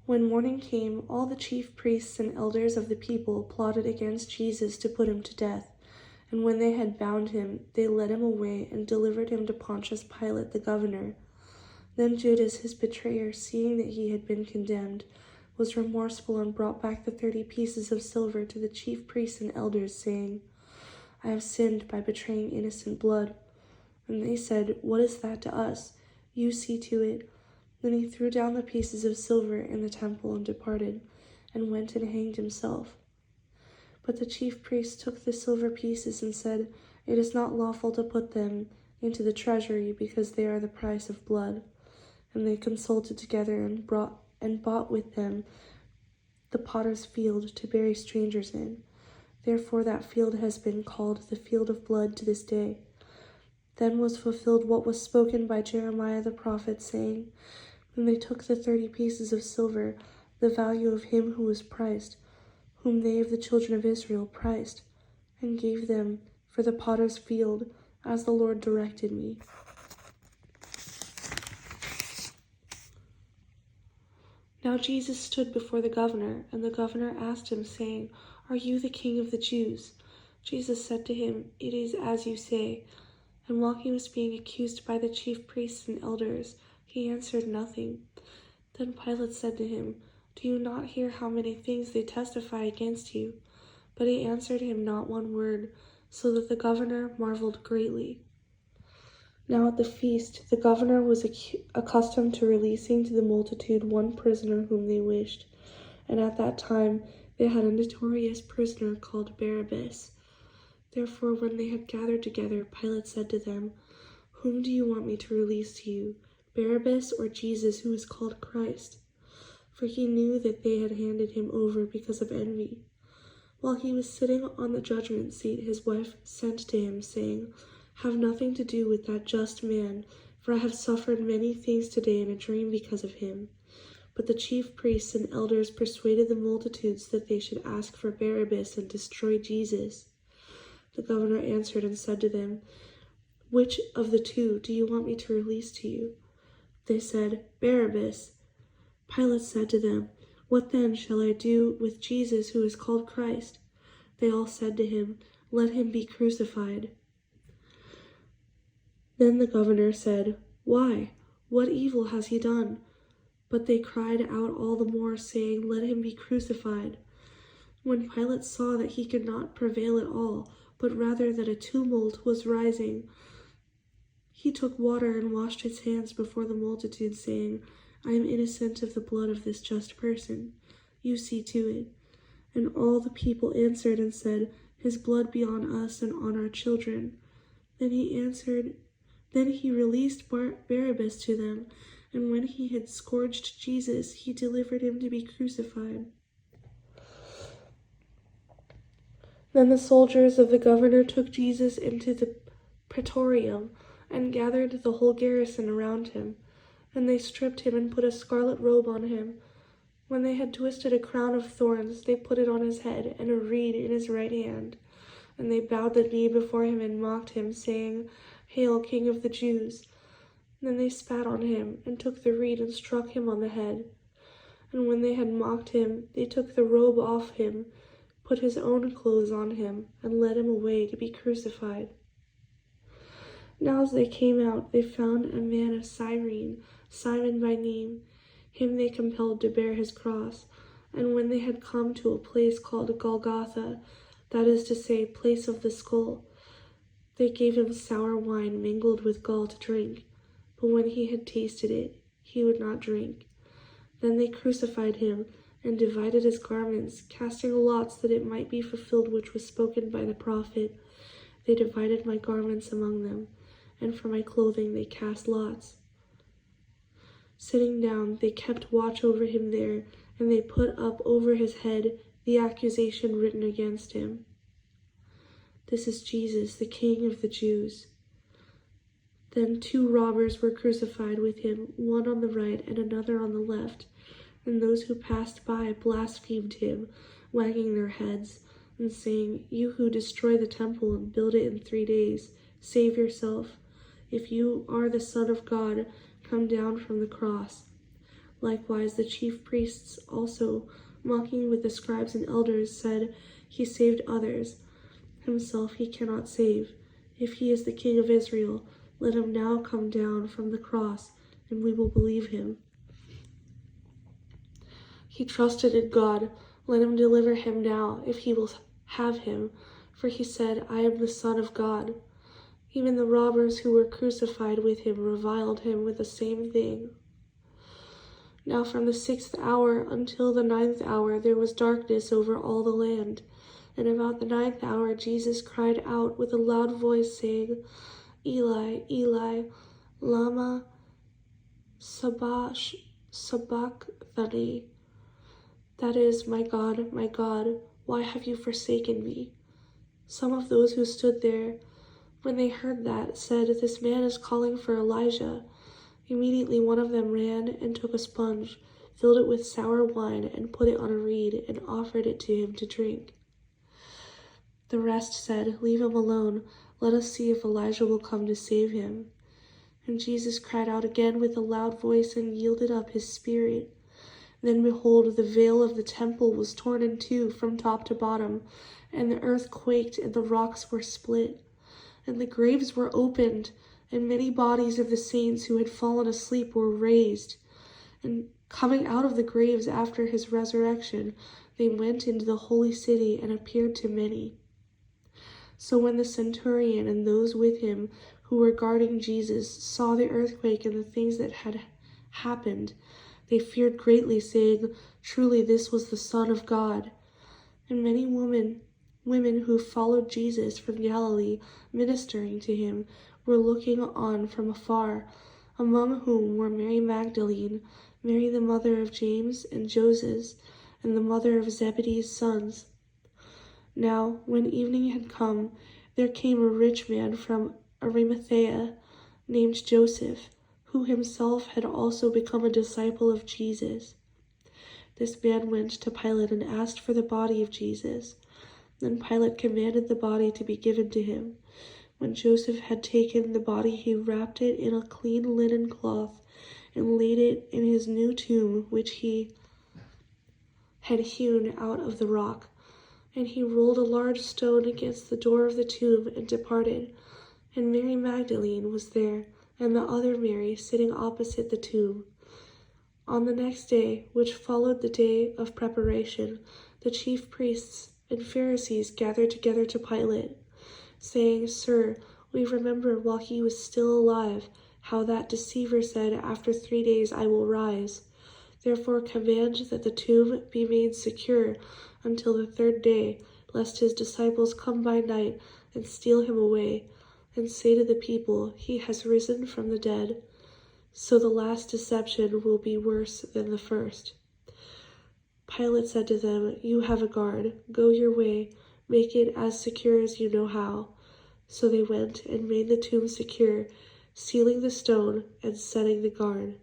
When morning came, all the chief priests and elders of the people plotted against Jesus to put him to death. And when they had bound him, they led him away and delivered him to Pontius Pilate the governor. Then Judas, his betrayer, seeing that he had been condemned, was remorseful and brought back the 30 pieces of silver to the chief priests and elders, saying, I have sinned by betraying innocent blood. And they said, What is that to us? You see to it. Then he threw down the pieces of silver in the temple and departed, and went and hanged himself. But the chief priests took the silver pieces and said, It is not lawful to put them into the treasury, because they are the price of blood. And they consulted together and bought with them the potter's field to bury strangers in. Therefore that field has been called the field of blood to this day. Then was fulfilled what was spoken by Jeremiah the prophet, saying, When they took the 30 pieces of silver, the value of him who was priced, whom they of the children of Israel priced, and gave them for the potter's field, as the Lord directed me. Now Jesus stood before the governor, and the governor asked him, saying, Are you the king of the Jews? Jesus said to him, It is as you say. And while he was being accused by the chief priests and elders, he answered nothing. Then Pilate said to him, Do you not hear how many things they testify against you? But he answered him not one word, so that the governor marveled greatly. Now at the feast, the governor was accustomed to releasing to the multitude one prisoner whom they wished. And at that time they had a notorious prisoner called Barabbas. Therefore, when they had gathered together, Pilate said to them, Whom do you want me to release to you, Barabbas or Jesus, who is called Christ? For he knew that they had handed him over because of envy. While he was sitting on the judgment seat, his wife sent to him, saying, Have nothing to do with that just man, for I have suffered many things today in a dream because of him. But the chief priests and elders persuaded the multitudes that they should ask for Barabbas and destroy Jesus. The governor answered and said to them, Which of the two do you want me to release to you? They said, Barabbas. Pilate said to them, What then shall I do with Jesus, who is called Christ? They all said to him, Let him be crucified. Then the governor said, Why? What evil has he done? But they cried out all the more, saying, Let him be crucified. When Pilate saw that he could not prevail at all, but rather that a tumult was rising, he took water and washed his hands before the multitude, saying, I am innocent of the blood of this just person. You see to it. And all the people answered and said, His blood be on us and on our children. Then he released Barabbas to them, and when he had scourged Jesus, he delivered him to be crucified. Then the soldiers of the governor took Jesus into the praetorium, and gathered the whole garrison around him. And they stripped him and put a scarlet robe on him. When they had twisted a crown of thorns, they put it on his head, and a reed in his right hand. And they bowed the knee before him and mocked him, saying, Hail, King of the Jews! Then they spat on him, and took the reed and struck him on the head. And when they had mocked him, they took the robe off him, put his own clothes on him, and led him away to be crucified. Now as they came out, they found a man of Cyrene, Simon by name. Him they compelled to bear his cross. And when they had come to a place called Golgotha, that is to say, place of the skull, they gave him sour wine mingled with gall to drink. But when he had tasted it, he would not drink. Then they crucified him, and divided his garments, casting lots that it might be fulfilled which was spoken by the prophet. They divided my garments among them, and for my clothing they cast lots. Sitting down, they kept watch over him there, and they put up over his head the accusation written against him. This is Jesus, the King of the Jews. Then 2 robbers were crucified with him, one on the right and another on the left. And those who passed by blasphemed him, wagging their heads, and saying, You who destroy the temple and build it in 3 days, save yourself. If you are the Son of God, come down from the cross. Likewise the chief priests also, mocking with the scribes and elders, said, "He saved others. Himself he cannot save. If he is the King of Israel, let him now come down from the cross, and we will believe him. He trusted in God. Let him deliver him now, if he will have him. For he said, 'I am the Son of God.'" Even the robbers who were crucified with him reviled him with the same thing. Now from the 6th hour until the 9th hour there was darkness over all the land. And about the 9th hour Jesus cried out with a loud voice, saying, "Eli, Eli, lama sabachthani?" That is, my God, why have you forsaken me?" Some of those who stood there, when they heard that, said, "This man is calling for Elijah." Immediately one of them ran and took a sponge, filled it with sour wine, and put it on a reed, and offered it to him to drink. The rest said, "Leave him alone. Let us see if Elijah will come to save him." And Jesus cried out again with a loud voice and yielded up his spirit. Then behold, the veil of the temple was torn in two from top to bottom, and the earth quaked, and the rocks were split, and the graves were opened, and many bodies of the saints who had fallen asleep were raised. And coming out of the graves after his resurrection, they went into the holy city and appeared to many. So when the centurion and those with him who were guarding Jesus saw the earthquake and the things that had happened, they feared greatly, saying, "Truly this was the Son of God." And many women who followed Jesus from Galilee, ministering to him, were looking on from afar, among whom were Mary Magdalene, Mary the mother of James and Joses, and the mother of Zebedee's sons. Now, when evening had come, there came a rich man from Arimathea, named Joseph, who himself had also become a disciple of Jesus. This man went to Pilate and asked for the body of Jesus. Then Pilate commanded the body to be given to him. When Joseph had taken the body, he wrapped it in a clean linen cloth and laid it in his new tomb, which he had hewn out of the rock. And he rolled a large stone against the door of the tomb and departed. And Mary Magdalene was there, and the other Mary sitting opposite the tomb. On the next day, which followed the day of preparation, the chief priests and Pharisees gathered together to Pilate, saying, "Sir, we remember while he was still alive, how that deceiver said, 'After 3 days I will rise.' Therefore command that the tomb be made secure until the 3rd day, lest his disciples come by night and steal him away, and say to the people, 'He has risen from the dead.' So the last deception will be worse than the first." Pilate said to them, "You have a guard. Go your way. Make it as secure as you know how." So they went and made the tomb secure, sealing the stone and setting the guard.